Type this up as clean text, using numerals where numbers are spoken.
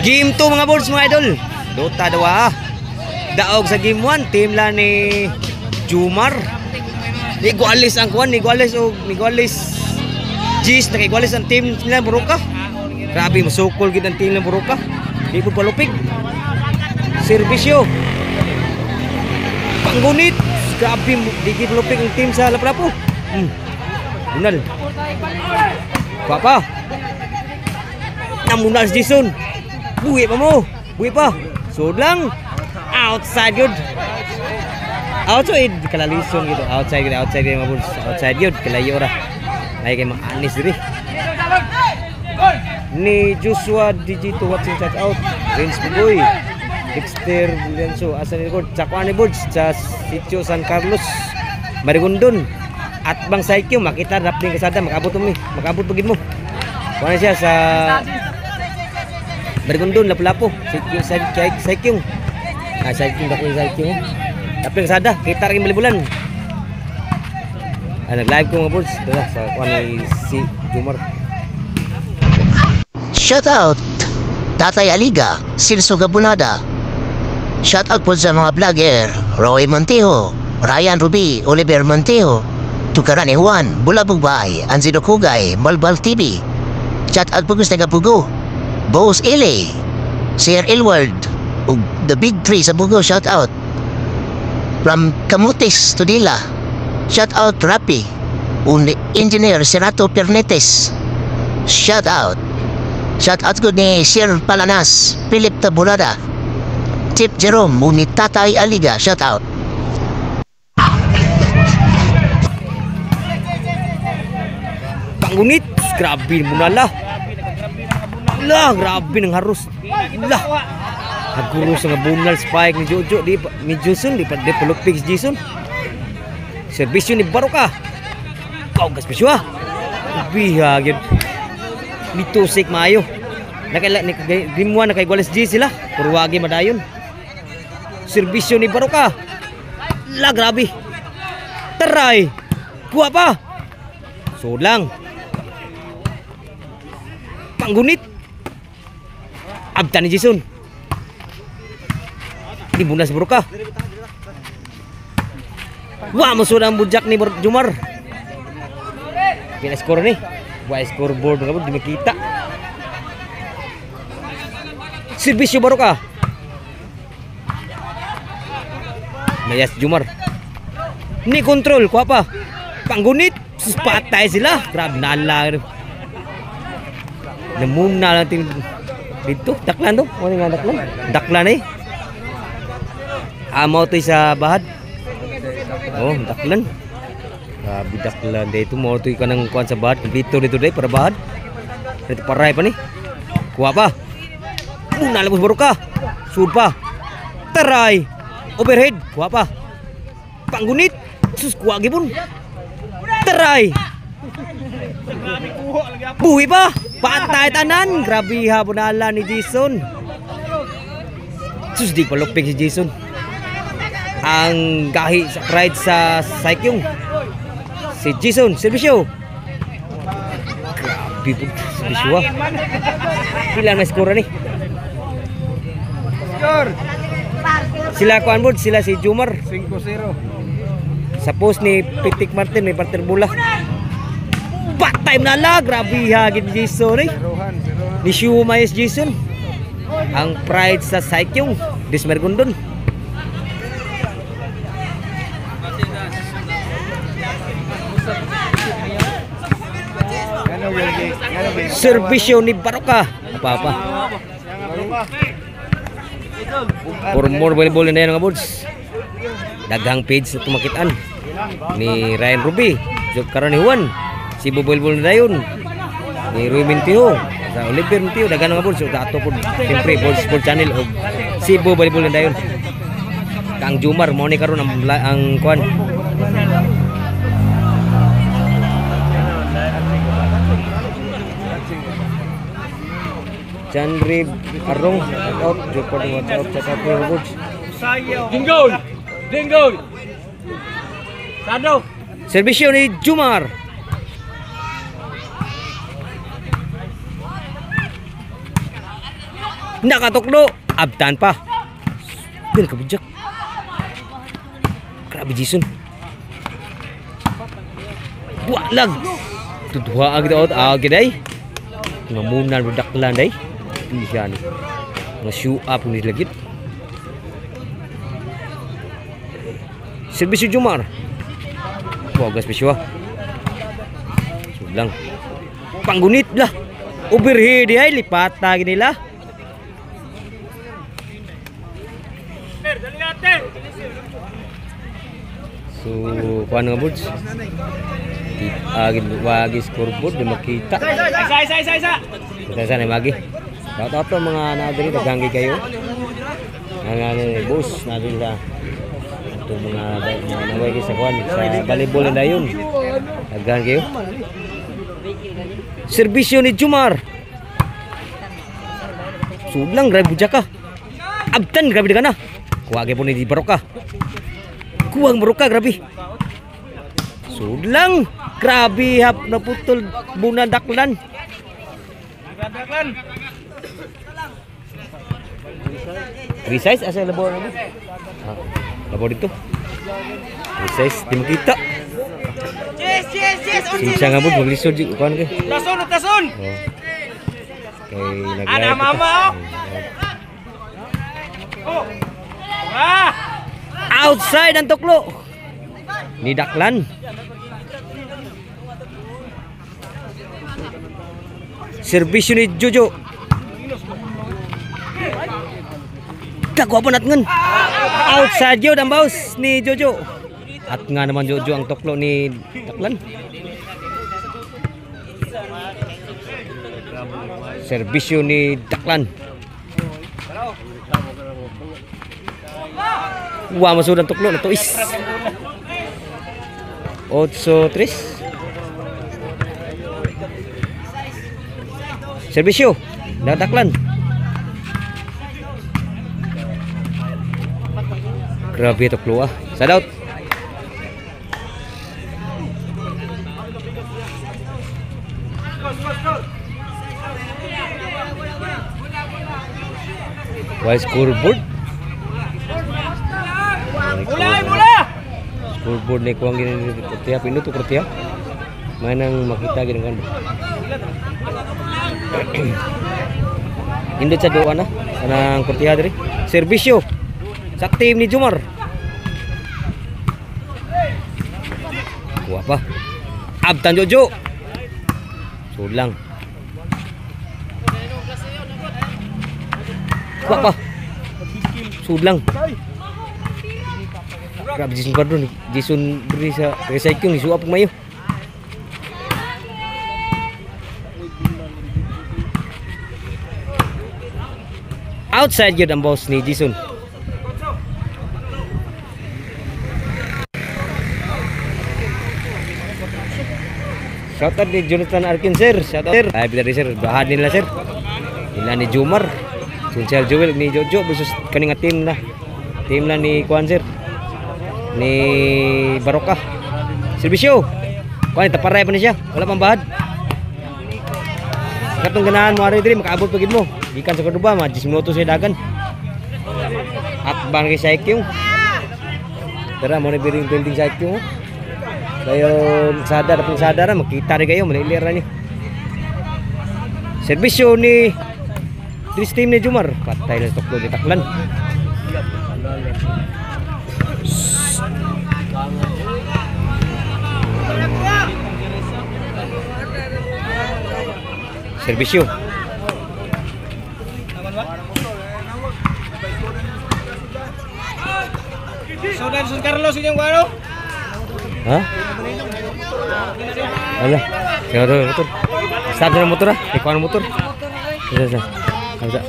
Game 2 mga boards mga idol. Dota 2. Daog sa game 1 team la ni Jumar. Ni Gualis ang kuan, ni Gualis o ni Gualis Gis na kay Gualis ang team nila Buruka. Grabe masukol gid ang team nila Buruka. Di po palupig. Servisyo. Panggunit. Grabe di palupig ang team sa Lapu-Lapu. Bunal. Papa. Namunal si Jason. Buhi pa mo. Buhi pa. Sud lang. Outside yun. Outside. Kalalisong gitu. Outside gitu. Outside gitu. Outside yun. Kalayo ra. May kay mga anis diri. Ni Joshua Digito watching chat out. Vince Bugoy. Dexter Bulianso. Asa ni record. Chakuan ni Boards. Sa Sitio San Carlos. Marigondon. At bang Saikyo. Makita rap din kasada. Makabot mo. Makabot pagin mo. Kuha siya sa Marigondon, Lapu-Lapu. Saikyong. Saikyong ako yung Saikyong. Tapi yang sada, kita rin malibulan. Nag-live ko mga boards. Dala, sa kuha ni si Jumar. Shout out Tatay Aliga, Silso Gabunada. Shout out po sa mga vlogger Roy Montejo, Ryan Ruby, Oliver Montejo, Tukarani Juan, Bulabog Bay, Anzido Kugay, Malbal TV. Shout out po sa Pugo, Boss Ile, Sir Ilward, ug The Big Three sa Bugo. Shout out from Camutis to Dila. Shout out Rapi, Engineer Serato Pernetes. Shout out good ni Sir Palanas, Philip Tabulada, Tip Jerome, ni Tatay Aliga. Shout out. Panggunit, grabe mo na lah. Lah, grabe ng harus. Lah. Naguro sa bunal spike ni Jojo ni Jason di palupig si Jason. Servisyo ni Baruka. Kau gas piswa. Biha gyud. Mitusik maayo. Nakala ni Grimwa na kay Gualis G sila. Purwagi madayon. Servisyo ni Baruka. La grabe. Taray. Kuha pa. So lang. Panggunit. Abta ni Jason. Di muna si Baruka. Wah, masud ang bujak ni Jumar. Pina skor ni. Wah, scoreboard nga di makita. Servisyo Baruka. Mayas Jumar. Ni kontrol kuha pa. Panggunit. Patay sila. Grab nala. Namumna natin dito. Daklan to. Ano nga daklan? Daklan eh. Amaw to sa bahad. Oh, daklan. Grabe daklan. Dito mo to ka ng kuhan sa bahad. Dito day para bahad. Dito paray pa ni. Kuha pa. Nalabos Baruka. Sud pa. Taray. Overhead. Kuha pa. Panggunit. Sus kuha gipon. Taray. Buhi pa. Patay tanan. Grabe ha bunala ni Jason. Sus di palupig si Jason. Ang gahi sa pride sa Saikyong. Si Jason, servisyo. Grabe po, servisyo. Pila na skora ni? Score. Sila kuan board, sila si Jumar 5-0. Sa post ni Pitik Martin, may partner bola. Patay na la, grabe ha gid Jason eh. Ni Shumayes Jason. Ang pride sa Saikyong, Dismergondon. Servisyo ni Baruka. Apa-apa. For more volleyball na yan mga boards. Daghang page na tumakitaan ni Ryan Ruby, Karani Juan, Cebu Volleyball na dayon, ni Rui Mintiho, sa Oliver Mintiho. Daghang mga boards. So dato po siyempre Boards Sport Channel o Cebu Volleyball na dayon. Kang Jumar mo ni karon ang kuan. Chandri Arong out report WhatsApp chat out ni Boards. Dinggol. Dinggol. Sado. Servisyo ni Jumar. Nakatuklo. Abtan pa. Dili ka bujak. Grabe Jason. Bualag. Tudua agad out agad ay. Ngamunan redaklan day. Iya ni. Nga-show up ni lagit. Serbisyo Jumar. Bogas bisyo. Sulang. Panggunit lah. Overhead ay lipat na nila. So, kuan nga boards. Wagi scoreboard di makita. Isa. Kita sana magi. Shout to mga nadiri daganggi kayo. Nga boss nadiri la. Ito mga naway sa kuan sa volleyball na yun. Daganggi kayo. Serbisyo ni Jumar. Sulang grabe bujaka. Abtan grabe ka na. Kuwagi po ni Baroka. Kuwang Baroka grabe. Sulang grabe hap na putol bunadaklan. Resize asa labor na. Labor dito. Resize di makita. Yes. Sinsa nga bud maglisod di kuan kay. Tason. Kay nag-live. Ada mama. Oh. Outside ang tuklo. Ni Daklan. Serbisyo ni Jojo. Dagwa pa natngan. Outside yun ang baus ni Jojo. At nga naman Jojo ang tuklo ni Daklan. Serbisyo ni Daklan. Wah masud ang tuklo na tuis. 8-3. Serbisyo Daklan. Grabe tuklo ah. Side out. Why scoreboard? Bola. Scoreboard ni kuang gini Kurtia pinuto Kurtia. Manang makita gini kan. Indot sa doa na kanang Kurtia diri. Serbisyo sa team ni Jumar. Kuha pa. Abtan Jojo. Sulang. Kuha pa. Sulang. Grabe Jason Pardo ni. Jason beri sa recycle ni suap mayo. Outside yun ang boss ni Jason. Shoutout ni Jonathan Arkin sir. Shoutout sir. Ay bila sir. Bahad nila sir. Nila ni Jumar. Sincere Joel ni Jojo versus kaninga team na. Team na ni Kuan sir. Ni Baroka. Serbisyo. Kuan taparay pa na siya. Wala pang bahad. Katong ganahan mo ari diri makaabot pagid mo. Gikan sa Cordoba ma 10 minutos sa dagan. Akbang kay Saikyo. Tara mo na biring building Saikyo. Dayon sadar pang sadar makita rin kayo manilira niyo. Serbisyo ni Dris team ni Jumar. Patay na tuklo ni Daklan. Serbisyo. Saudara Sun Carlos ini yang baru. Ha? Ala. Kaya motor. Start na motor ah. Ikaw ang motor. Isa. Kamsa.